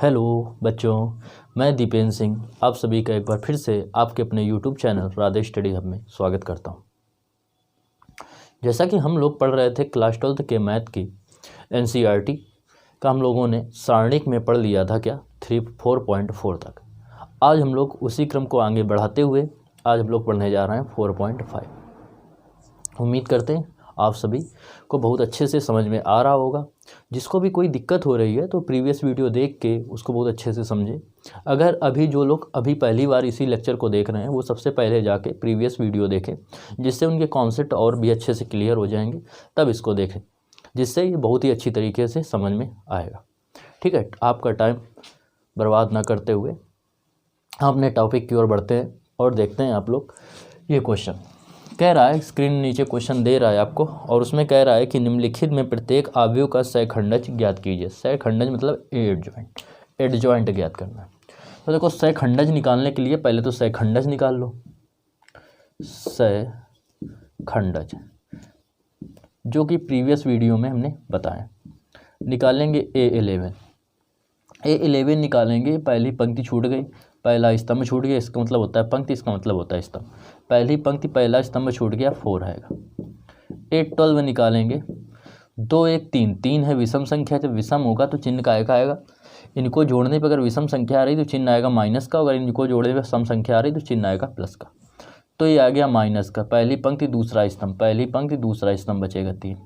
Hello बच्चों, मैं दीपेंद्र सिंह आप सभी का एक बार फिर से आपके अपने YouTube channel Radhe study hub में स्वागत करता हूं। जैसा कि हम लोग पढ़ रहे थे क्लास 12 के मैथ की एनसीईआरटी का हम लोगों ने सारणिक में पढ़ लिया था क्या 4.4 तक। आज हम लोग उसी क्रम को आगे बढ़ाते हुए आज हम लोग पढ़ने जा रहे हैं 4.5। उम्मीद करते हैं आप सभी को बहुत अच्छे से समझ में आ रहा होगा। जिसको भी कोई दिक्कत हो रही है तो प्रीवियस वीडियो देख के उसको बहुत अच्छे से समझे। अगर अभी जो लोग अभी पहली बार इसी लेक्चर को देख रहे हैं वो सबसे पहले जाके प्रीवियस वीडियो देखें, जिससे उनके कॉन्सेप्ट और भी अच्छे से क्लियर हो जाएंगे। तब इसको देखें, जिससे ये बहुत ही अच्छी तरीके से समझ में आएगा। ठीक है, आपका टाइम बर्बाद ना करते हुए अपने टॉपिक की ओर बढ़ते हैं और देखते हैं आप लोग। ये क्वेश्चन कह रहा है, स्क्रीन नीचे क्वेश्चन दे रहा है आपको, और उसमें कह रहा है कि निम्नलिखित में प्रत्येक अवयव का सहखंडज ज्ञात कीजिए। सहखंडज मतलब एडजॉइंट ज्ञात करना है। तो देखो, सहखंडज निकालने के लिए पहले तो सहखंडज निकाल लो। सहखंडज जो कि प्रीवियस वीडियो में हमने बताया। निकालेंगे A11 निकालेंगे। पहली पंक्ति छूट गई, पहला स्तंभ छूट गया, इसका मतलब होता है पंक्ति, इसका मतलब होता है स्तंभ। पहली पंक्ति पहला स्तंभ छूट गया, 4 आएगा। A12 निकालेंगे। 2 1 3 3 है विषम संख्या, जब विषम होगा तो चिन्ह काय का आएगा। इनको जोड़ने पर अगर विषम संख्या आ रही तो चिन्ह आएगा माइनस का, अगर इनको जोड़ने पर सम संख्या आ रही तो चिन्ह आएगा प्लस का। तो ये आ गया माइनस का। पहली पंक्ति दूसरा स्तंभ, पहली पंक्ति दूसरा स्तंभ बचेगा 3।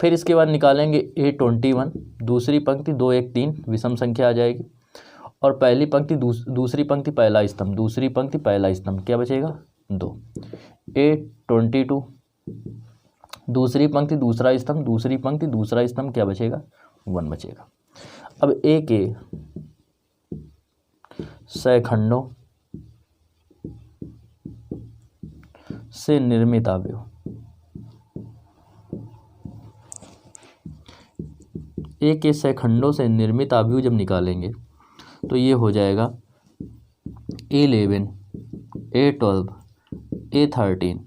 फिर इसके बाद निकालेंगे A21। दूसरी पंक्ति 2 1 3 विषम संख्या आ जाएगी, और पहली पंक्ति दूसरी पंक्ति पहला स्तंभ, दूसरी पंक्ति पहला स्तंभ, क्या बचेगा 2। A22 दूसरी पंक्ति दूसरा स्तंभ, दूसरी पंक्ति दूसरा स्तंभ, क्या बचेगा 1 बचेगा। अब A के सहखंडों से निर्मित अवयव, A के सहखंडों से निर्मित अवयव जब निकालेंगे तो ये हो जाएगा A11 A12 A13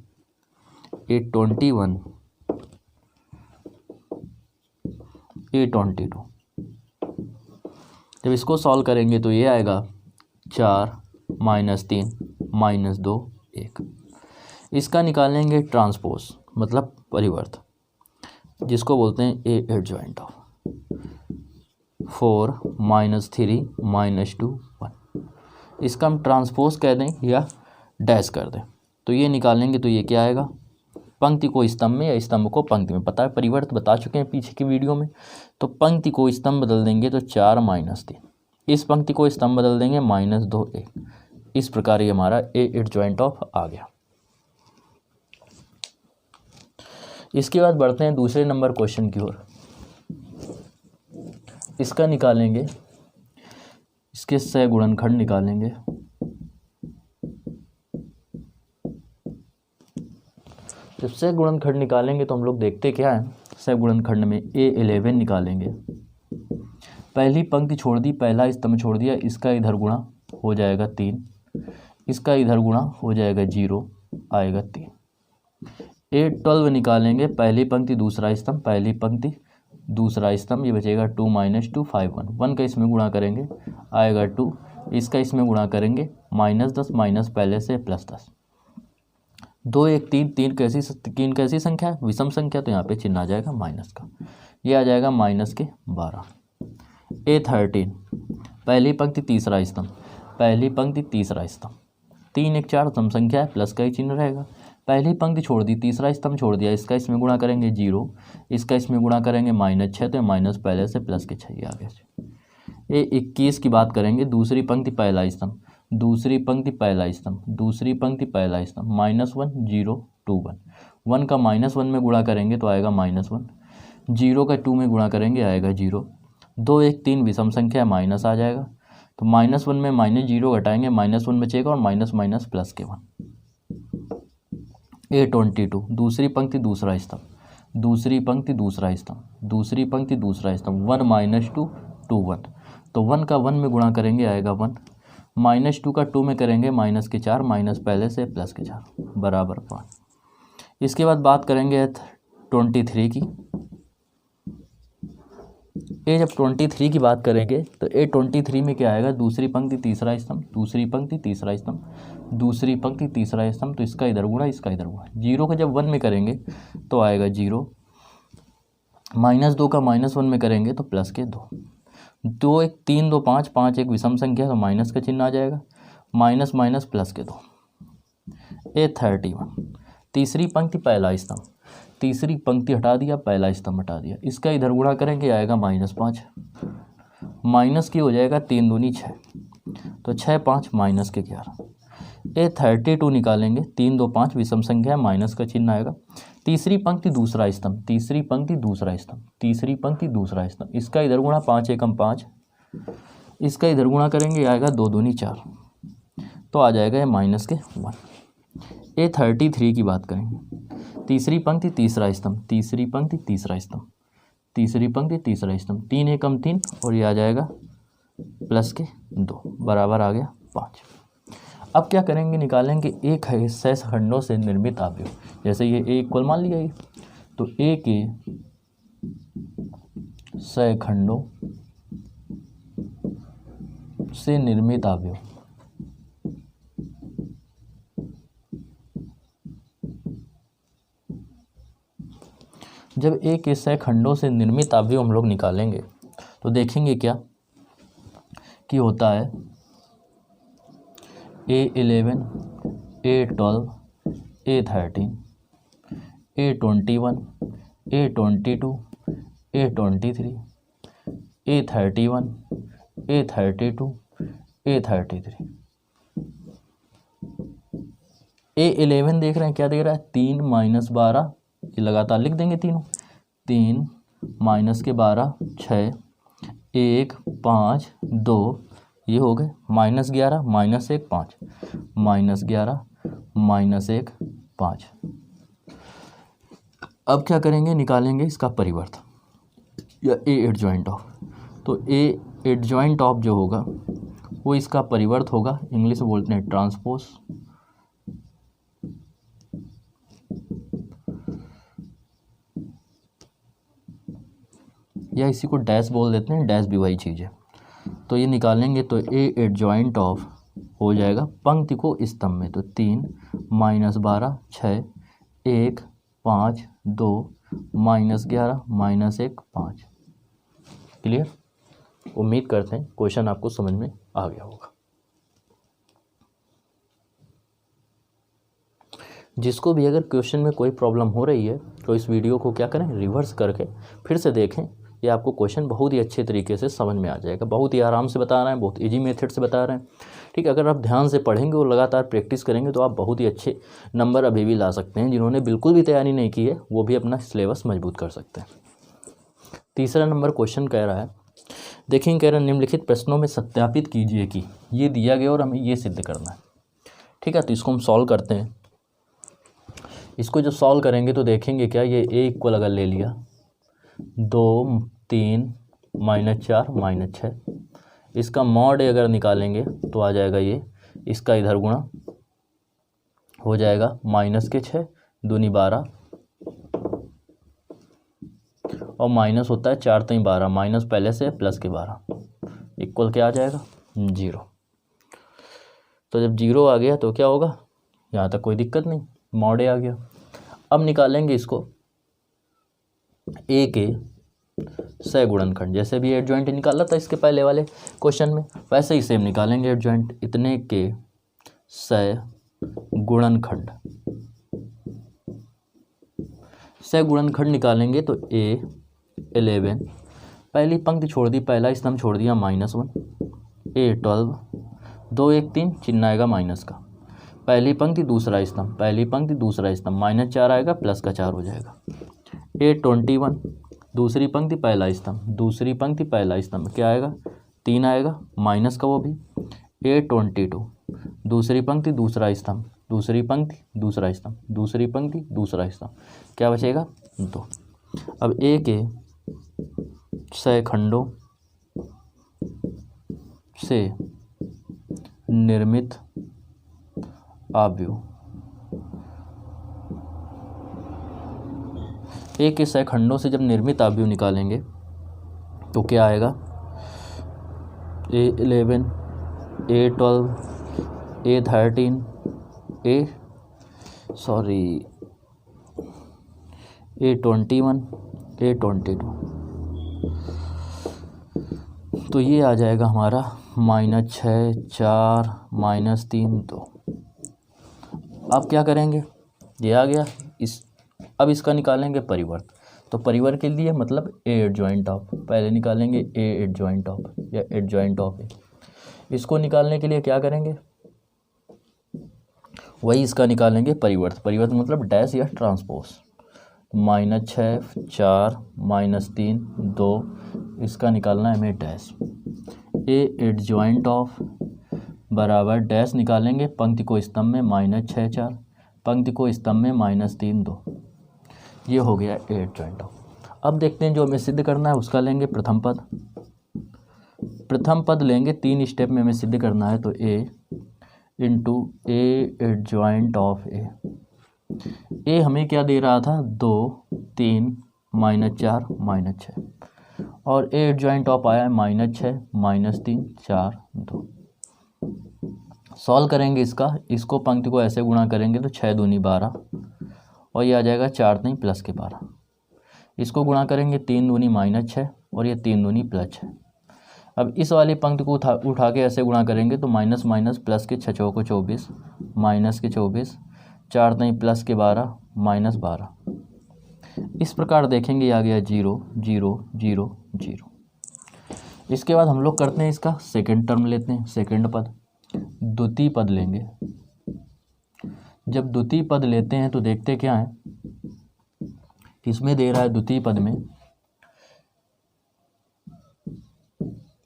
A21 A22। जब इसको सॉल्व करेंगे तो ये आएगा 4 -3 -2 1। इसका निकालेंगे ट्रांसपोज मतलब परिवर्त, जिसको बोलते हैं A एडजॉइंट ऑफ 4 -3 -2 1। इसका हम ट्रांसपोज कह दें या डैश कर दें। तो ये निकालेंगे तो ये क्या आएगा, पंक्ति को स्तंभ में या स्तंभ को पंक्ति में। पता है, परिवर्त बता चुके हैं पीछे की वीडियो में। तो पंक्ति को स्तंभ बदल देंगे तो 4 -3, इस पंक्ति को स्तंभ बदल देंगे -2 1। इस प्रकार ये हमारा A एडजॉइंट ऑफ आ गया। इसके बाद बढ़ते हैं दूसरे नंबर क्वेश्चन की ओर। इसका निकालेंगे, इसके सहगुणनखंड निकालेंगे। जब सहगुणनखंड निकालेंगे तो हम लोग देखते क्या है, सहगुणनखंड में A11 निकालेंगे। पहली पंक्ति छोड़ दी, पहला स्तंभ छोड़ दिया, इसका इधर गुणा हो जाएगा 3, इसका इधर गुणा हो जाएगा 0, आएगा 3। A12 निकालेंगे। पहली पंक्ति दूसरा स्तंभ, पहली पंक्ति दूसरा स्तंभ, ये बचेगा 2 -2 5 1। 1 का इसमें गुणा करेंगे आएगा 2, इसका इसमें गुणा करेंगे -10 माइनस पहले से +10। 2 1 3 3 कैसी संख्या है, विषम संख्या, तो यहाँ पे चिन्ह आ जाएगा माइनस का, ये आ जाएगा -12। A13 पहली पंक्ति तीसरा स्तंभ, पहली पंक्ति तीसरा स्तंभ, 3 1 4 सम संख्या है, प्लस का ही चिन्ह रहेगा। पहली पंक्ति छोड़ दी, तीसरा स्तंभ छोड़ दिया, इसका इसमें गुणा करेंगे 0, इसका इसमें गुणा करेंगे -6, तो माइनस पहले से प्लस के 6 आ गया। A21 की बात करेंगे। दूसरी पंक्ति पहला स्तंभ, दूसरी पंक्ति पहला स्तंभ, दूसरी पंक्ति पहला स्तंभ, -1 0 2 1। 1 का -1 में गुणा करेंगे तो आएगा -1, 0 का 2 में गुणा करेंगे आएगा 0। 2 1 3 विषम संख्या, माइनस आ जाएगा, तो -1 में -0 घटाएंगे, -1 बचेगा और माइनस प्लस के 1। A22 दूसरी पंक्ति दूसरा स्तंभ, दूसरी पंक्ति दूसरा स्तंभ, दूसरी पंक्ति दूसरा स्तंभ, 1 -2 2 1। तो 1 का 1 में गुणा करेंगे आएगा 1, -2 का 2 में करेंगे -4, माइनस पहले से प्लस के 4 बराबर 5। इसके बाद बात करेंगे 23 की। ए जब 23 की बात करेंगे तो ए 23 में क्या आएगा, दूसरी पंक्ति तीसरा स्तंभ, दूसरी पंक्ति तीसरा स्तंभ, दूसरी पंक्ति तीसरा स्तंभ, तो इसका इधर गुणा इसका इधर गुणा। 0 का जब 1 में करेंगे तो आएगा 0, -2 का -1 में करेंगे तो प्लस के 2, 2 1 3 2 5, 5 एक विषम संख्या तो माइनस का चिन्ह आ जाएगा, माइनस माइनस प्लस के 2। ए 31, तीसरी पंक्ति पहला स्तंभ, तीसरी पंक्ति हटा दिया पहला स्तंभ हटा दिया, इसका इधर गुणा करेंगे आएगा -5, माइनस की हो जाएगा 3 दूनी 6, तो 6 5 माइनस के 11। ए 32 निकालेंगे, 3 2 5 विषम संख्या माइनस का चिन्ह आएगा, तीसरी पंक्ति दूसरा स्तंभ, तीसरी पंक्ति दूसरा स्तंभ, तीसरी पंक्ति दूसरा स्तंभ, इसका इधर गुणा 5 एकम 5, इसका इधर गुणा करेंगे आएगा 2 दूनी 4, तो आ जाएगा ये माइनस के 1। ए 33 की बात करेंगे, तीसरी पंक्ति तीसरा स्तंभ, तीसरी पंक्ति तीसरा स्तंभ, तीसरी पंक्ति तीसरा स्तंभ, 3 एकम 3 और ये आ जाएगा प्लस के 2 बराबर आ गया 5। अब क्या करेंगे, निकालेंगे एक है सहखंडों से निर्मित अवयव। जैसे ये ए इक्वल मान लिया ये, तो ए के सहखंडों से निर्मित अवयव। जब ए के सहखंडों से निर्मित अवयव हम लोग निकालेंगे तो देखेंगे क्या कि होता है A11, A12, A13, A21, A22, A23, A31, A32, A33। A11 देख रहे हैं क्या दे रहा है, 3 - 12, ये लगातार लिख देंगे तीनों, 3 माइनस के 12 6, 1 5 2, ये हो गए, -11 -1 5, -11 -1 5। अब क्या करेंगे, निकालेंगे इसका परिवर्त या ए एडजॉइंट ऑफ। तो ए एडजॉइंट ऑफ जो होगा वो इसका परिवर्त होगा, इंग्लिश में बोलते हैं ट्रांसपोज, या इसी को डैश बोल देते हैं, डैश भी वही चीज़ है। तो ये निकालेंगे तो ए एडजॉइंट ऑफ हो जाएगा पंक्ति को स्तंभ में, तो 3 - 12 6, 1 5 2, -11 -1 5। क्लियर? उम्मीद करते हैं क्वेश्चन आपको समझ में आ गया होगा। जिसको भी अगर क्वेश्चन में कोई प्रॉब्लम हो रही है तो इस वीडियो को क्या करें, रिवर्स करके फिर से देखें, ये आपको क्वेश्चन बहुत ही अच्छे तरीके से समझ में आ जाएगा। बहुत ही आराम से बता रहे हैं, बहुत इजी मेथड से बता रहे हैं। ठीक, अगर आप ध्यान से पढ़ेंगे और लगातार प्रैक्टिस करेंगे तो आप बहुत ही अच्छे नंबर अभी भी ला सकते हैं। जिन्होंने बिल्कुल भी तैयारी नहीं की है वो भी अपना सिलेबस मजबूत कर सकते हैं। तीसरा नंबर क्वेश्चन कह रहा है, देखेंगे कह रहा है निम्नलिखित प्रश्नों में सत्यापित कीजिए कि ये दिया गया और हमें ये सिद्ध करना है। ठीक है, तो इसको हम सॉल्व करते हैं। इसको जब सॉल्व करेंगे तो देखेंगे क्या, ये ए इक्वल अगर ले लिया 2 3 -4 -6, इसका मॉड अगर निकालेंगे तो आ जाएगा ये, इसका इधर गुणा हो जाएगा -6 दूनी 12 और माइनस होता है 4 3 12, माइनस पहले से प्लस के 12 इक्वल क्या आ जाएगा 0। तो जब 0 आ गया तो क्या होगा, यहाँ तक कोई दिक्कत नहीं, मॉड ए आ गया। अब निकालेंगे इसको ए के सहगुणनखंड, जैसे भी एडजॉइंट निकाला था इसके पहले वाले क्वेश्चन में, वैसे ही सेम निकालेंगे एडजॉइंट। इतने के सहगुणनखंड, सहगुणनखंड निकालेंगे तो A11 पहली पंक्ति छोड़ दी, पहला स्तंभ छोड़ दिया -1, A12 2 1 3 चिन्ह आएगा माइनस का, पहली पंक्ति दूसरा स्तंभ, पहली पंक्ति दूसरा स्तंभ, -4 आएगा प्लस का 4 हो जाएगा। A21 दूसरी पंक्ति पहला स्तंभ, दूसरी पंक्ति पहला स्तंभ, क्या आएगा 3 आएगा माइनस का वो भी। A22 दूसरी पंक्ति दूसरा स्तंभ, दूसरी पंक्ति दूसरा स्तंभ, दूसरी पंक्ति दूसरा स्तंभ, क्या बचेगा 2। अब ए के सहखंडों से निर्मित अवयव, ए के सहखंडों से जब निर्मित अवयव निकालेंगे तो क्या आएगा, A11 A12 A13 A21 A22। तो ये आ जाएगा हमारा -6 4 -3 2। अब क्या करेंगे, ये आ गया अब इसका निकालेंगे परिवर्त। तो परिवर्त के लिए मतलब ए एडजॉइंट ऑफ, पहले निकालेंगे ए एडजॉइंट ऑफ या एडजॉइंट ऑफ ए। इसको निकालने के लिए क्या करेंगे, वही इसका निकालेंगे परिवर्त। परिवर्त मतलब डैश या ट्रांसपोज। -6 4 -3 2, इसका निकालना है हमें डैश। ए एडजॉइंट ऑफ बराबर डैश निकालेंगे पंक्ति को स्तंभ में -6 4, पंक्ति को स्तंभ में -3 2। ये हो गया ए एडजॉइंट ऑफ। अब देखते हैं जो हमें सिद्ध करना है उसका लेंगे प्रथम पद। प्रथम पद लेंगे, 3 स्टेप में हमें सिद्ध करना है। तो ए इंटू ए एडजॉइंट ऑफ ए। ए हमें क्या दे रहा था, 2 3 -4 -6, और ए एडजॉइंट ऑफ आया है -6 -3 4 2। सॉल्व करेंगे इसको पंक्ति को ऐसे गुणा करेंगे तो 6 दूनी 12, और ये आ जाएगा 4 नहीं प्लस के 12। इसको गुणा करेंगे 3 दूनी -6 और ये 3 दूनी +6। अब इस वाली पंक्ति को उठा के ऐसे गुणा करेंगे तो माइनस माइनस प्लस के 6 चौको 24 माइनस के 24 4 नहीं प्लस के 12 -12। इस प्रकार देखेंगे आ गया 0 0 0 0। इसके बाद हम लोग करते हैं इसका सेकंड टर्म लेते हैं, सेकंड पद, द्वितीय पद लेंगे। जब द्वितीय पद लेते हैं तो देखते क्या है, इसमें दे रहा है द्वितीय पद में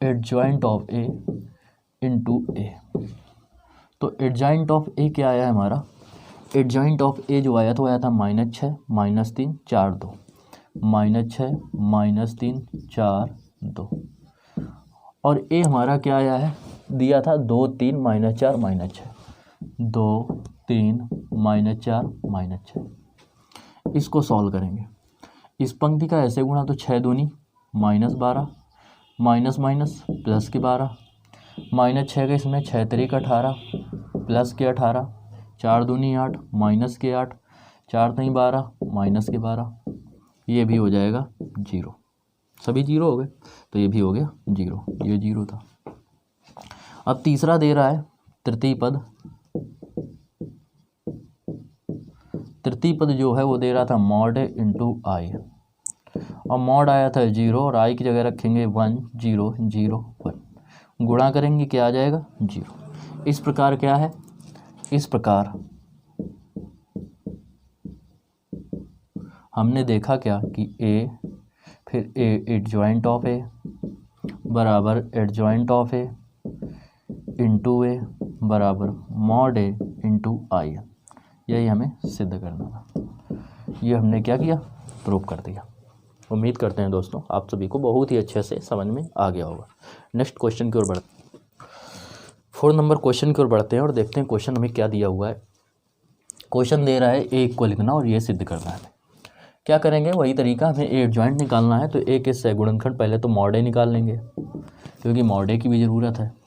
एडजॉइंट ऑफ ए इंटू ए। तो एडजॉइंट ऑफ ए क्या आया है हमारा, एडजॉइंट ऑफ ए जो आया तो आया था -6 -3 4 2, -6 -3 4 2, और ए हमारा क्या आया है, दिया था 2 3 -4 -6, 2 3 -4 -6। इसको सॉल्व करेंगे, इस पंक्ति का ऐसे गुणा तो 6 दूनी -12 माइनस माइनस प्लस के 12, -6 के इसमें 6 3 18 प्लस के 18, 4 दूनी 8 माइनस के 8, 4 3 12 माइनस के 12। ये भी हो जाएगा 0, सभी 0 हो गए, तो ये भी हो गया 0, ये 0 था। अब तीसरा दे रहा है तृतीय पद। तृतीय पद जो है वो दे रहा था मॉड इंटू आई, और मॉड आया था 0 और आई की जगह रखेंगे 1 0 0 1, गुणा करेंगे क्या आ जाएगा 0। इस प्रकार क्या है, इस प्रकार हमने देखा क्या कि ए फिर ए एडजॉइंट ऑफ ए बराबर एडजॉइंट ऑफ ए इंटू ए बराबर मॉड ए इंटू आई। यही हमें सिद्ध करना था। ये हमने क्या किया, प्रूव कर दिया। उम्मीद करते हैं दोस्तों आप सभी को बहुत ही अच्छे से समझ में आ गया होगा। नेक्स्ट क्वेश्चन की ओर बढ़ते हैं, 4 नंबर क्वेश्चन की ओर बढ़ते हैं और देखते हैं क्वेश्चन हमें क्या दिया हुआ है। क्वेश्चन दे रहा है ए को लिखना और ये सिद्ध करना है। क्या करेंगे, वही तरीका, हमें ए एडजॉइंट निकालना है। तो ए के सहगुणनखंड पहले तो मॉड ए निकाल लेंगे, क्योंकि मॉड ए की भी ज़रूरत है।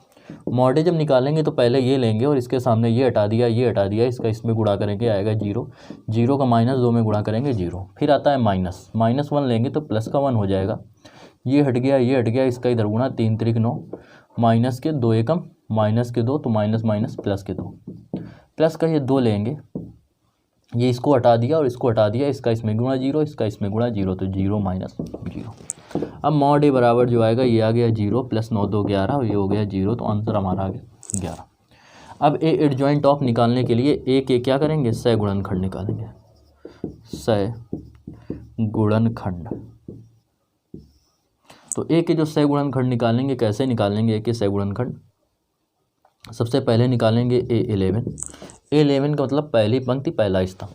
मॉड ए जब निकालेंगे तो पहले ये लेंगे और इसके सामने ये हटा दिया, ये हटा दिया, इसका इसमें गुणा करेंगे आएगा 0, 0 का -2 में गुणा करेंगे 0। फिर आता है -1 लेंगे तो प्लस का 1 हो जाएगा, ये हट गया, ये हट गया, इसका इधर गुणा 3 3 9 माइनस के 2 एकम माइनस के 2 तो माइनस माइनस प्लस के 2, प्लस का ये 2 लेंगे, ये इसको हटा दिया और इसको हटा दिया, इसका इसमें गुणा 0, इसका इसमें गुणा 0 तो 0 -0। अब मॉड ए बराबर जो आएगा ये आ गया 0 + 9 2 11 और ये हो गया 0, तो आंसर हमारा आ गया 11। अब ए एडजॉइंट ऑफ निकालने के लिए ए के क्या करेंगे, सहगुणनखंड निकालेंगे, सहगुणनखंड। तो ए के जो सहगुणनखंड निकालेंगे, कैसे निकालेंगे ए के सहगुणनखंड, सबसे पहले निकालेंगे A11। A11 का मतलब पहली पंक्ति पहला स्तंभ,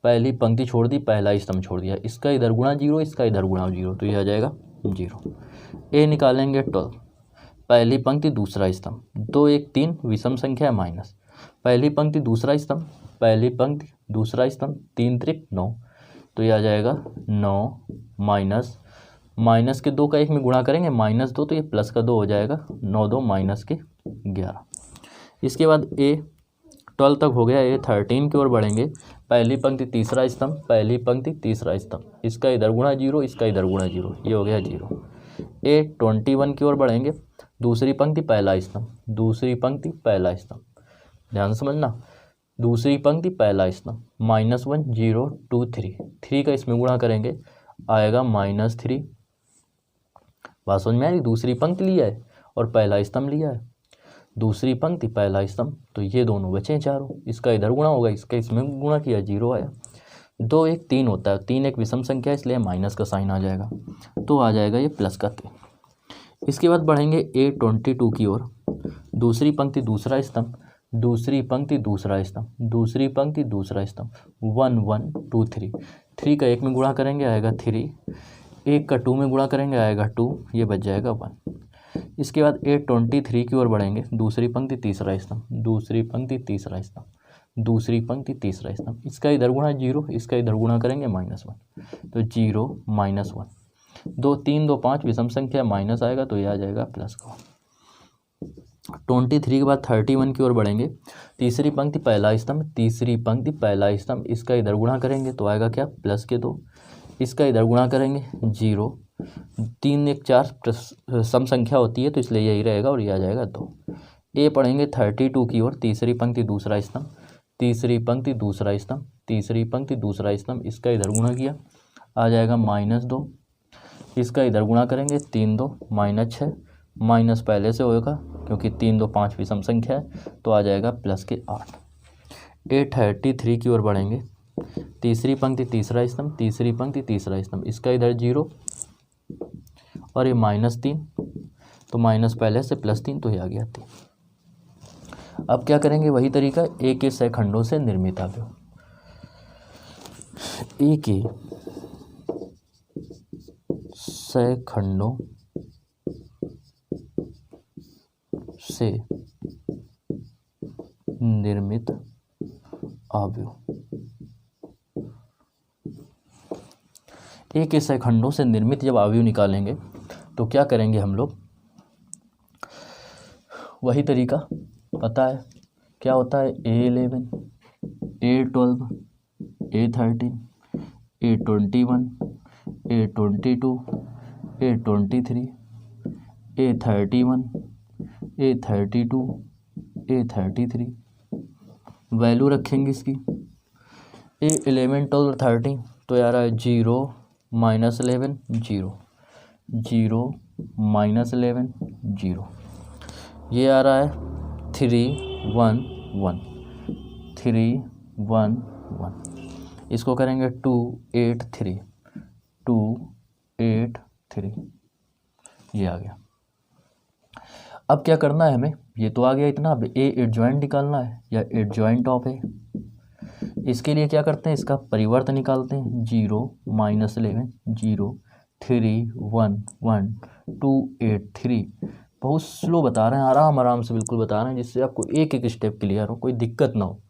पहली पंक्ति छोड़ दी पहला स्तंभ छोड़ दिया, इसका इधर गुणा 0, इसका इधर गुणा 0, तो यह आ जाएगा 0। ए निकालेंगे 12, पहली पंक्ति दूसरा स्तंभ, 2 1 3 विषम संख्या माइनस, पहली पंक्ति दूसरा स्तंभ, पहली पंक्ति दूसरा स्तंभ 3 3 9, तो यह आ जाएगा 9 माइनस माइनस के 2 का 1 में गुणा करेंगे -2, तो ये प्लस का 2 हो जाएगा, 9 2 माइनस के 11। इसके बाद A12 तक हो गया। A13 की ओर बढ़ेंगे। पहली पंक्ति तीसरा स्तंभ, पहली पंक्ति तीसरा स्तंभ, इसका इधर गुणा 0, इसका इधर गुणा 0, ये हो गया 0। A21 की ओर बढ़ेंगे। दूसरी पंक्ति पहला स्तंभ, दूसरी पंक्ति पहला स्तंभ, ध्यान से समझना, दूसरी पंक्ति पहला स्तंभ, -1 0 2 3, 3 का इसमें गुणा करेंगे आएगा -3। बात समझ में आ रही? दूसरी पंक्ति लिया है और पहला स्तंभ लिया है, दूसरी पंक्ति पहला स्तंभ, तो ये दोनों बचे चारों, इसका इधर गुणा होगा, इसका इसमें गुणा किया 0 आया। 2 1 3 होता है, 3 एक विषम संख्या है, इसलिए माइनस का साइन आ जाएगा, तो आ जाएगा ये प्लस का 3। इसके बाद बढ़ेंगे A22 की ओर। दूसरी पंक्ति दूसरा स्तंभ, दूसरी पंक्ति दूसरा स्तंभ, दूसरी पंक्ति दूसरा स्तंभ, 1 1 2 3, 3 का 1 में गुणा करेंगे आएगा 3, 1 का 2 में गुणा करेंगे आएगा 2, ये बच जाएगा 1। इसके बाद A23 की ओर बढ़ेंगे। दूसरी पंक्ति तीसरा स्तंभ, दूसरी पंक्ति तीसरा स्तंभ, दूसरी पंक्ति तीसरा स्तंभ, इसका इधर गुणा 0, इसका इधर गुणा करेंगे -1, तो 0 -1, 2 3 2 5 विषम संख्या, माइनस आएगा तो ये आ जाएगा प्लस का। 23 के बाद 31 की ओर बढ़ेंगे। तीसरी पंक्ति पहला स्तंभ, तीसरी पंक्ति पहला स्तंभ, इसका इधर गुणा करेंगे तो आएगा क्या, +2, इसका इधर गुणा करेंगे 0, 3 1 4 सम संख्या होती है तो इसलिए यही रहेगा और ये आ जाएगा 2। ए पढ़ेंगे 32 की ओर। तीसरी पंक्ति दूसरा स्तंभ, तीसरी पंक्ति दूसरा स्तंभ, तीसरी पंक्ति दूसरा स्तंभ, इसका इधर गुणा किया आ जाएगा -2, इसका इधर गुणा करेंगे 3 2 -6, माइनस पहले से होगा क्योंकि 3 2 5 विषम संख्या है तो आ जाएगा +8। A33 की ओर बढ़ेंगे। तीसरी पंक्ति तीसरा स्तंभ, तीसरी पंक्ति तीसरा स्तंभ, इसका इधर 0 और ये -3, तो माइनस पहले से +3, तो ये आ गया 3। अब क्या करेंगे, वही तरीका, ए के सहखंडों से निर्मित अवयव। ए के सहखंडों से निर्मित अवयव। ए के सहखंडों से निर्मित जब अवयव निकालेंगे तो क्या करेंगे हम लोग, वही तरीका पता है क्या होता है, A11 A12 A13 A21 A22 A23 A31 A32 A33। Value रखेंगे इसकी, A11 12 13, तो यार है 0 -11 0 0 -11 0, ये आ रहा है 3 1 1 3 1 1। इसको करेंगे 2 8 3 2 8 3, ये आ गया। अब क्या करना है हमें, ये तो आ गया इतना, अब ए एडजॉइंट निकालना है या एडजॉइंट ऑफ ए। इसके लिए क्या करते हैं, इसका परिवर्त निकालते हैं, 0 -11 0 3 1 1 2 8 3। बहुत स्लो बता रहे हैं, आराम आराम से बिल्कुल बता रहे हैं, जिससे आपको एक एक स्टेप क्लियर हो, कोई दिक्कत ना हो,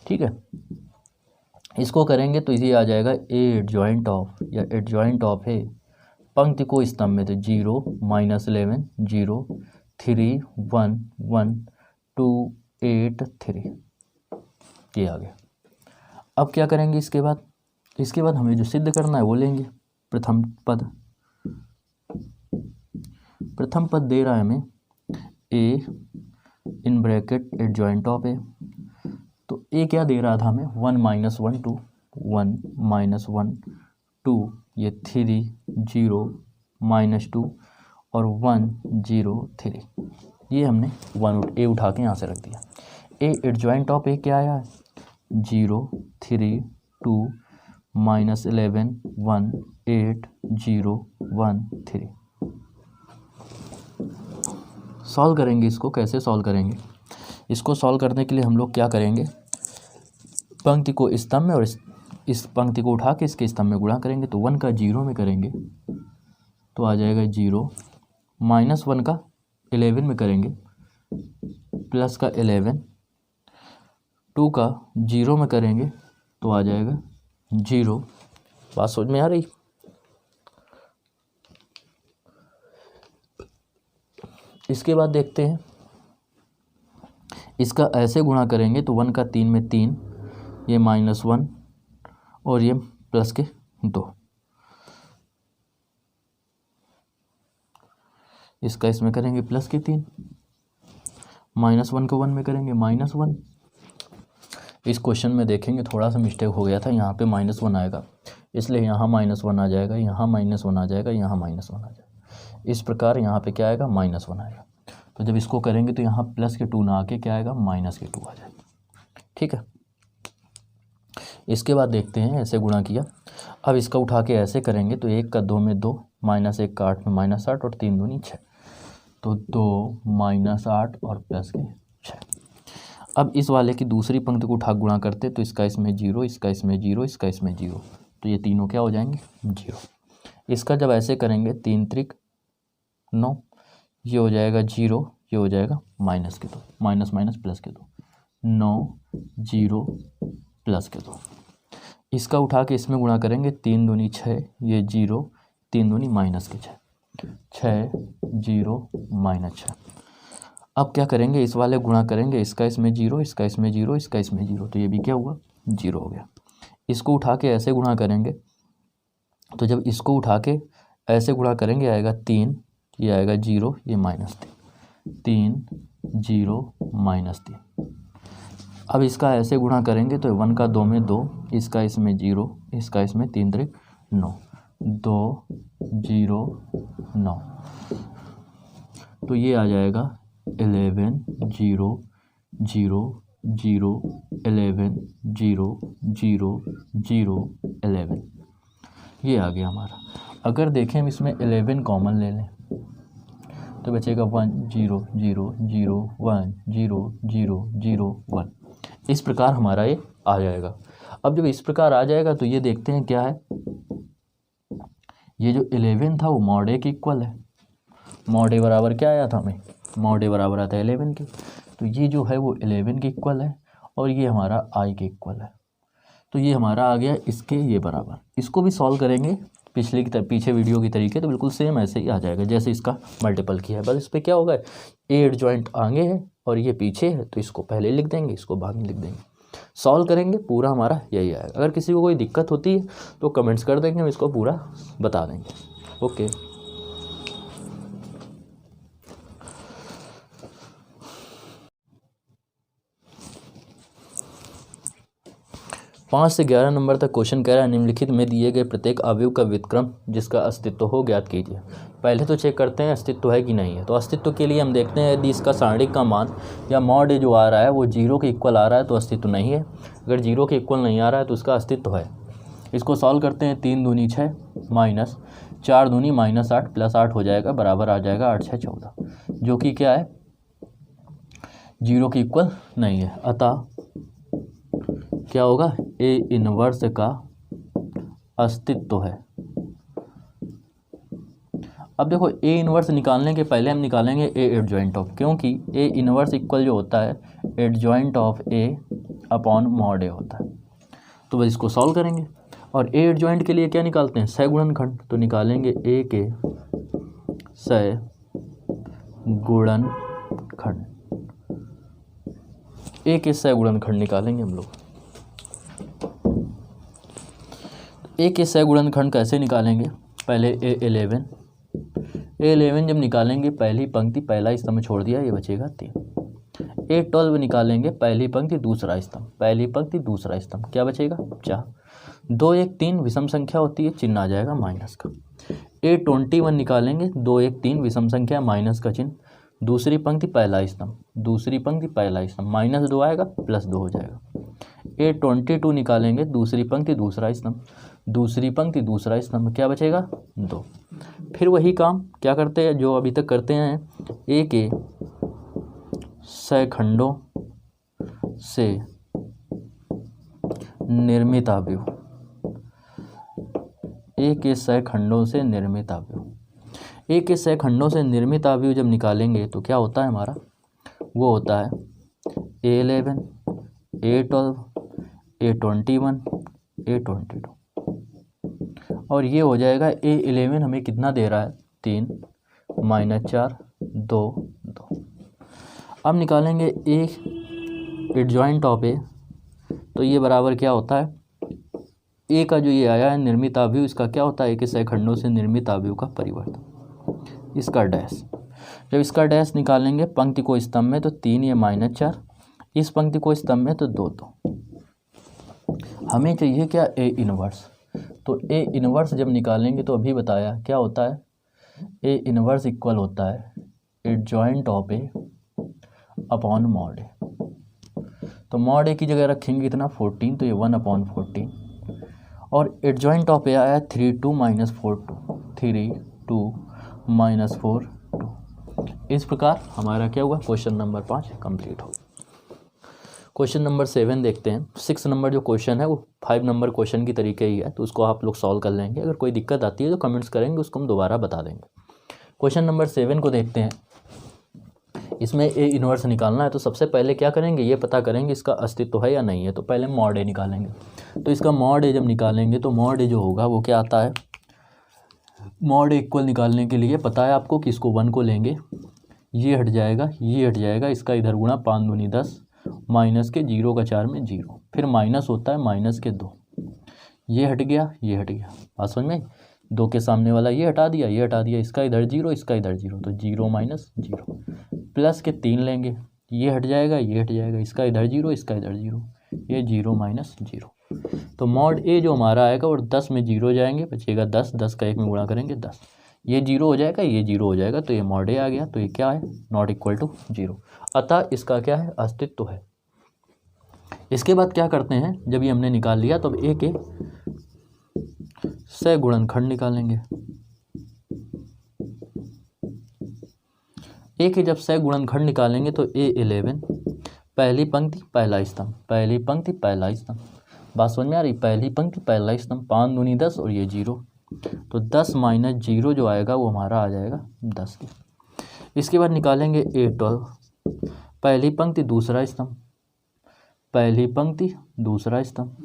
ठीक है। इसको करेंगे तो इसी आ जाएगा ए एडजॉइंट ऑफ या एडजॉइंट ऑफ है। पंक्ति को स्तंभ में तो 0 -11 0 3 1 1 2 8 3, ये आ गया। अब क्या करेंगे इसके बाद हमें जो सिद्ध करना है वो लेंगे। प्रथम पद दे रहा है हमें ए इन ब्रैकेट एडजॉइंट ऑफ ए, तो ए क्या दे रहा था हमें, 1 -1 2 1 -1 2, ये 3 0 -2 और 1 0 3, ये हमने ए उठा के यहाँ से रख दिया। ए एडजॉइंट ऑफ ए क्या आया, 0 3 2 -11 1 8 0 1 3। सॉल्व करेंगे इसको, कैसे सॉल्व करेंगे, इसको सॉल्व करने के लिए हम लोग क्या करेंगे, पंक्ति को स्तंभ में और इस पंक्ति को उठा के इसके स्तंभ में गुणा करेंगे, तो 1 का 0 में करेंगे तो आ जाएगा 0, -1 का 11 में करेंगे प्लस का 11, 2 का 0 में करेंगे तो आ जाएगा 0। बात समझ में आ रही, इसके बाद देखते हैं, इसका ऐसे गुणा करेंगे तो 1 का 3 में 3, ये -1 और ये प्लस के 2, इसका इसमें करेंगे प्लस के 3, -1 को 1 में करेंगे -1। इस क्वेश्चन में देखेंगे थोड़ा सा मिस्टेक हो गया था, यहाँ पे -1 आएगा, इसलिए यहाँ -1 आ जाएगा, यहाँ -1 आ जाएगा, यहाँ -1 आ जाएगा। इस प्रकार यहाँ पे क्या आएगा, -1 आएगा। तो जब इसको करेंगे तो यहाँ प्लस के 2 ना आके क्या आएगा, -2 आ जाएगा। ठीक है, इसके बाद देखते हैं ऐसे गुणा किया। अब इसका उठा के ऐसे करेंगे तो 1 का 2 में 2, -1 का 8 में -8 और 3 दूनी 6, तो 2 -8 और प्लस के 6। अब इस वाले की दूसरी पंक्ति को उठा गुणा करते तो इसका इसमें 0, इसका इसमें 0, इसका इसमें 0, तो ये तीनों क्या हो जाएंगे, 0। इसका जब ऐसे करेंगे 3 त्रिक 9, ये हो जाएगा 0, ये हो जाएगा माइनस के 2, माइनस माइनस प्लस के 2, 9 0 प्लस के 2। इसका उठा के इसमें गुणा करेंगे 3 दूनी 6, ये 0, 3 दूनी माइनस के 6, 6 0 -6। अब क्या करेंगे, इस वाले गुणा करेंगे, इसका इसमें 0, इसका इसमें 0, इसका इसमें 0, तो ये भी क्या हुआ, 0 हो गया। इसको उठा के ऐसे गुणा करेंगे, तो जब इसको उठा के ऐसे गुणा करेंगे आएगा 3, ये आएगा 0, ये -3, 0 -3। अब इसका ऐसे गुणा करेंगे तो 1 का 2 में 2, इसका इसमें 0, इसका इसमें 3 त्रिक 9, 2 0 9, तो ये आ जाएगा 11 0 0 0 11 0 0 0 11, ये आ गया हमारा। अगर देखें हम इसमें 11 कॉमन ले लें तो बचेगा 1 0 0 0 1 0 0 0 1। इस प्रकार हमारा ये आ जाएगा। अब जब इस प्रकार आ जाएगा तो ये देखते हैं क्या है, ये जो 11 था वो मॉड ए के इक्वल है। मॉड ए बराबर क्या आया था हमें, मॉड ए बराबर आता है 11 के, तो ये जो है वो 11 के इक्वल है और ये हमारा आई के इक्वल है। तो ये हमारा आ गया इसके ये बराबर। इसको भी सॉल्व करेंगे पिछले की पीछे वीडियो की तरीके, तो बिल्कुल सेम ऐसे ही आ जाएगा जैसे इसका मल्टीपल किया है। बस इस पर क्या होगा, ए एडजॉइंट आगे है और ये पीछे है, तो इसको पहले लिख देंगे, इसको बाद में लिख देंगे। सॉल्व करेंगे, पूरा हमारा यही आएगा। अगर किसी को कोई दिक्कत होती है तो कमेंट्स कर देंगे, हम इसको पूरा बता देंगे। ओके, 5 से 11 नंबर तक क्वेश्चन कह रहा है निम्नलिखित में दिए गए प्रत्येक अवयव का व्युत्क्रम जिसका अस्तित्व हो ज्ञात कीजिए। पहले तो चेक करते हैं अस्तित्व है कि नहीं है। तो अस्तित्व के लिए हम देखते हैं यदि इसका सारणिक का मान या मॉड जो आ रहा है वो 0 के इक्वल आ रहा है तो अस्तित्व नहीं है। अगर 0 के इक्वल नहीं आ रहा है तो उसका अस्तित्व है। इसको सॉल्व करते हैं, 3 दूनी 6 माइनस 4 दूनी -8 प्लस 8 हो जाएगा, बराबर आ जाएगा 8 6 14, जो कि क्या है 0 के इक्वल नहीं है। अतः क्या होगा, ए इनवर्स का अस्तित्व है। अब देखो ए इनवर्स निकालने के पहले हम निकालेंगे ए एडजॉइंट ऑफ, क्योंकि ए इनवर्स इक्वल जो होता है adjoint of A upon mod A होता है। तो बस इसको सॉल्व करेंगे और ए एडजॉइंट के लिए क्या निकालते हैं, सह गुणनखंड। तो निकालेंगे ए के सह गुणनखंड, ए के सह गुणनखंड निकालेंगे हम लोग। ए के सह गुणनखंड कैसे निकालेंगे, पहले ए11 जब निकालेंगे पहली पंक्ति पहला स्तंभ छोड़ दिया, ये बचेगा 3। A12 निकालेंगे पहली पंक्ति दूसरा स्तंभ, पहली पंक्ति दूसरा स्तंभ, क्या बचेगा 4। 2 1 3 विषम संख्या होती है, चिन्ह आ जाएगा माइनस का। A21 निकालेंगे 2 1 3 विषम संख्या, माइनस का चिन्ह, दूसरी पंक्ति पहला स्तंभ, दूसरी पंक्ति पहला स्तंभ, -2 आएगा +2 हो जाएगा। A22 निकालेंगे दूसरी पंक्ति दूसरा स्तंभ, दूसरी पंक्ति दूसरा स्तंभ, क्या बचेगा 2। फिर वही काम क्या करते हैं जो अभी तक करते हैं, ए के सहखंडों से निर्मित अवयव, ए के सहखंडों से निर्मित अवयव, ए के सहखंडों से निर्मित अवयव जब निकालेंगे तो क्या होता है हमारा, वो होता है A11 A12 A21 A22, और ये हो जाएगा A11 हमें कितना दे रहा है 3 -4 2 अब निकालेंगे ए एडजॉइंट ऑफ ए, तो ये बराबर क्या होता है, ए का जो ये आया है निर्मित अवयव, इसका क्या होता है, ए के सहखंडों से निर्मित अवयव का परिवर्तन, इसका डैश। जब इसका डैश निकालेंगे पंक्ति को स्तंभ में तो 3 ये -4, इस पंक्ति को स्तंभ में तो 2 तो हमें चाहिए क्या, ए इनवर्स। तो ए इनवर्स जब निकालेंगे तो अभी बताया क्या होता है, ए इनवर्स इक्वल होता है adjoint of A upon mod A. तो मॉड ए की जगह रखेंगे इतना 14, तो ये 1/14 और एडजॉइंट ऑफ ए आया 3 2 -4 2 3 2 -4 2। इस प्रकार हमारा क्या हुआ, क्वेश्चन नंबर 5 कंप्लीट हो गया। क्वेश्चन नंबर 7 देखते हैं। 6 नंबर जो क्वेश्चन है वो 5 नंबर क्वेश्चन की तरीके ही है, तो उसको आप लोग सॉल्व कर लेंगे। अगर कोई दिक्कत आती है तो कमेंट्स करेंगे, उसको हम दोबारा बता देंगे। क्वेश्चन नंबर 7 को देखते हैं। इसमें ए इनवर्स निकालना है, तो सबसे पहले क्या करेंगे, ये पता करेंगे इसका अस्तित्व है या नहीं है। तो पहले मॉड ए निकालेंगे। तो इसका मॉड ए जब निकालेंगे तो मॉड ए जो होगा वो क्या आता है, मॉड ए इक्वल निकालने के लिए पता है आपको कि इसको 1 को लेंगे, ये हट जाएगा, ये हट जाएगा, इसका इधर गुणा 5 दूनी 10 माइनस के 0 का 4 में 0, फिर माइनस होता है माइनस के 2, ये हट गया, ये हट गया। बात समझ में, 2 के सामने वाला ये हटा दिया, ये हटा दिया, इसका इधर 0, इसका इधर 0, तो 0 - 0, प्लस के 3 लेंगे, ये हट जाएगा, ये हट जाएगा, इसका इधर 0, इसका इधर 0, ये 0 - 0। तो मॉड ए जो हमारा आएगा और 10 में 0 जाएंगे, बचेगा 10, 10 का 1 में गुणा करेंगे 10, ये 0 हो जाएगा, ये 0 हो जाएगा, तो ये मॉड ए आ गया। तो ये क्या है, नॉट इक्वल टू 0, अतः इसका क्या है, अस्तित्व है। इसके बाद क्या करते हैं, जब ये हमने निकाल लिया तो अब ए के सहगुणनखंड निकालेंगे। ए के जब सहगुणनखंड निकालेंगे तो A11 पहली पंक्ति पहला स्तंभ, पहली पंक्ति पहला स्तंभ। बात समझ में आ रही, पहली पंक्ति पहला स्तंभ, 5 दूनी 10 और ये 0, तो 10 - 0 जो आएगा वो हमारा आ जाएगा 10 के। इसके बाद निकालेंगे A12 पहली पंक्ति दूसरा स्तंभ, पहली पंक्ति दूसरा स्तंभ।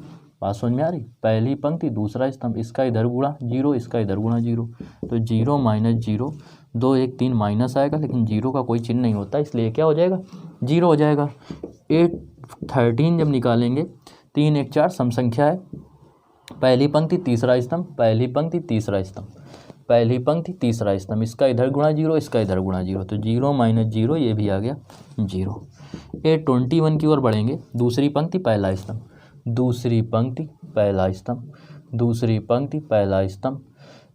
बात समझ में आ रही, पहली पंक्ति दूसरा स्तंभ, इसका इधर गुणा 0, इसका इधर गुणा 0, तो 0 - 0, 2 1 3 माइनस आएगा, लेकिन 0 का कोई चिन्ह नहीं होता, इसलिए क्या हो जाएगा, 0 हो जाएगा। 813 जब निकालेंगे, 3 1 4 सम संख्या है, पहली पंक्ति तीसरा स्तंभ, पहली पंक्ति तीसरा स्तंभ, पहली पंक्ति तीसरा स्तंभ, इसका इधर गुणा 0, इसका इधर गुणा 0, तो 0 - 0, ये भी आ गया 0। 821 की ओर बढ़ेंगे, दूसरी पंक्ति पहला स्तंभ, दूसरी पंक्ति पहला स्तंभ, दूसरी पंक्ति पहला स्तंभ,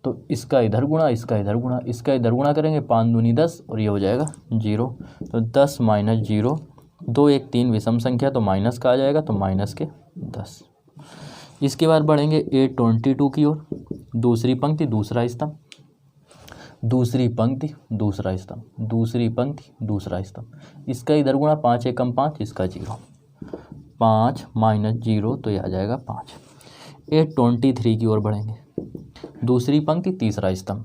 तो इसका इधर गुणा, इसका इधर गुणा, इसका इधर गुणा करेंगे, 5 दूनी 10 और ये हो जाएगा 0, तो 10 - 0, 2 1 3 विषम संख्या, तो माइनस का आ जाएगा, तो माइनस के 10। इसके बाद बढ़ेंगे 822 की ओर, दूसरी पंक्ति दूसरा स्तंभ, दूसरी पंक्ति दूसरा स्तंभ, दूसरी पंक्ति दूसरा स्तंभ, इसका इधर गुणा 5 1 5, इसका 0, 5 - 0, तो यह आ जाएगा 5। 823 की ओर बढ़ेंगे, दूसरी पंक्ति तीसरा स्तंभ,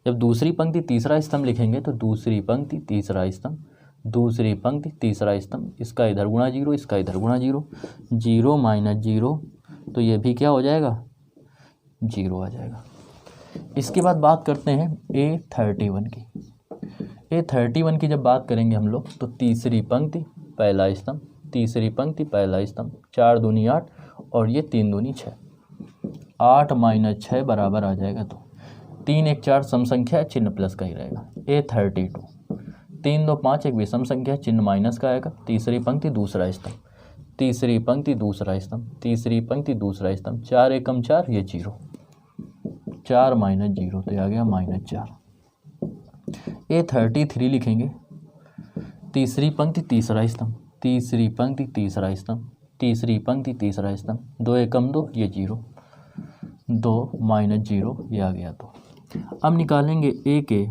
जब दूसरी पंक्ति तीसरा स्तंभ लिखेंगे तो दूसरी पंक्ति तीसरा स्तंभ, दूसरी पंक्ति तीसरा स्तंभ, इसका इधर गुणा 0, इसका इधर गुणा 0, 0 - 0, तो ये भी क्या हो जाएगा, 0 आ जाएगा। इसके बाद बात करते हैं A31 की। A31 की जब बात करेंगे हम लोग तो तीसरी पंक्ति पहला स्तंभ, तीसरी पंक्ति पहला स्तंभ, 4 दूनी 8 और ये 3 दूनी 6, 8 - 6 बराबर आ जाएगा, तो 3 1 4 सम संख्या, चिन्ह प्लस का ही रहेगा। A32 3 2 5 एक विषम संख्या, चिन्ह माइनस का आएगा, तीसरी पंक्ति दूसरा स्तंभ, तीसरी पंक्ति दूसरा स्तंभ, तीसरी पंक्ति दूसरा स्तंभ, 4 1 4, ये 0, 4 - 0, तो ये आ गया -4। A33 लिखेंगे, तीसरी पंक्ति तीसरा स्तंभ, तीसरी पंक्ति तीसरा स्तंभ, तीसरी पंक्ति तीसरा स्तंभ, 2 1 2, ये 0, 2 - 0, ये आ गया। तो अब निकालेंगे ए के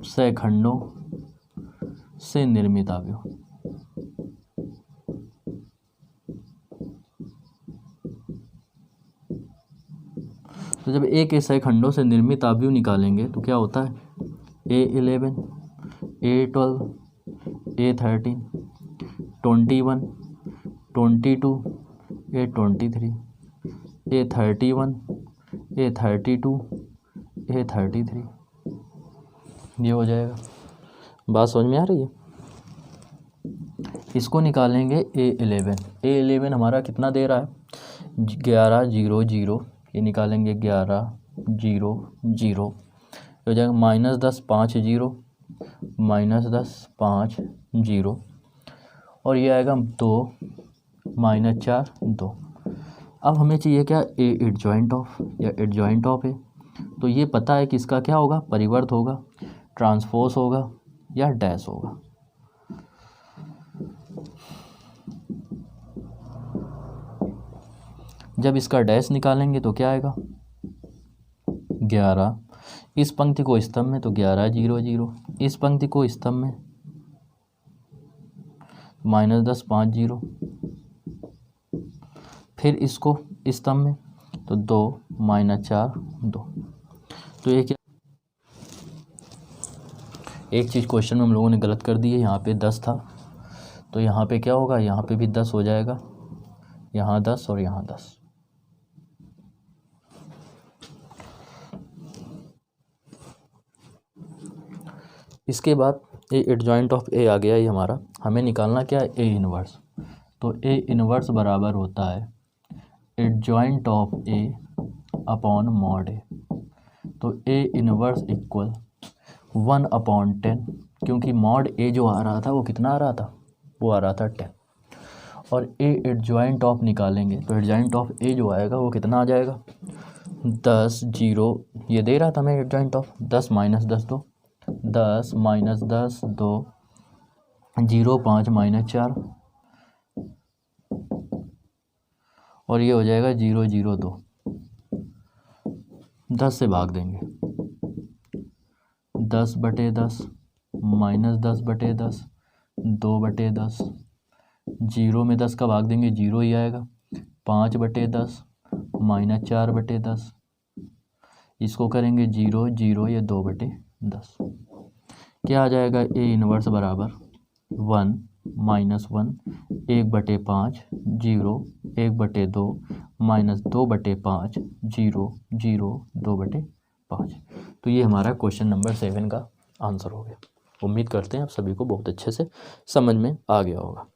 सहखंडों से निर्मित अवयव। तो जब ए के सहखंडों से निर्मित अवयव निकालेंगे तो क्या होता है, A11 A12 A13 21 22 A23 A31 A32 A33, ये हो जाएगा। बात समझ में आ रही है। इसको निकालेंगे A11 हमारा कितना दे रहा है 11 0 0, ये निकालेंगे 11 0 0, हो जाएगा -10 5 0, -10 5 0, और ये आएगा 2 -4 2। अब हमें चाहिए क्या ए एडजॉइंट ऑफ या एडजॉइंट ऑफ है, तो ये पता है कि इसका क्या होगा परिवर्त होगा, ट्रांसपोज होगा या डैश होगा। जब इसका डैश निकालेंगे तो क्या आएगा 11, इस पंक्ति को स्तंभ में तो 11 0 0, इस पंक्ति को स्तंभ में -10 5 0, फिर इसको स्तंभ में तो 2 -4 2। तो ये क्या, एक चीज़ क्वेश्चन में हम लोगों ने गलत कर दी है, यहाँ पे 10 था तो यहाँ पे क्या होगा, यहाँ पे भी 10 हो जाएगा, यहाँ 10 और यहाँ 10। इसके बाद ए एडजॉइंट ऑफ ए आ गया ये हमारा, हमें निकालना क्या है ए इनवर्स। तो ए इनवर्स बराबर होता है adjoint of A upon mod A. तो ए इनवर्स इक्वल 1/10, क्योंकि मॉड ए जो आ रहा था वो कितना आ रहा था, वो आ रहा था 10। और ए एडजॉइंट ऑफ निकालेंगे तो एडजॉइंट ऑफ ए जो आएगा वो कितना आ जाएगा 10 0, ये दे रहा था मैं एडजॉइंट ऑफ 10 -10 2, 10 -10 2 0 5 -4, और ये हो जाएगा 0 0 2, 10 से भाग देंगे 10/10 -10/10 2/10, 0 में 10 का भाग देंगे 0 ही आएगा, 5/10 -4/10, इसको करेंगे 0 0 या 2/10, क्या आ जाएगा ए इनवर्स बराबर 1 -1 1/5 0 1/2 -2/5 0 0 2/5। तो ये हमारा क्वेश्चन नंबर 7 का आंसर हो गया। उम्मीद करते हैं आप सभी को बहुत अच्छे से समझ में आ गया होगा।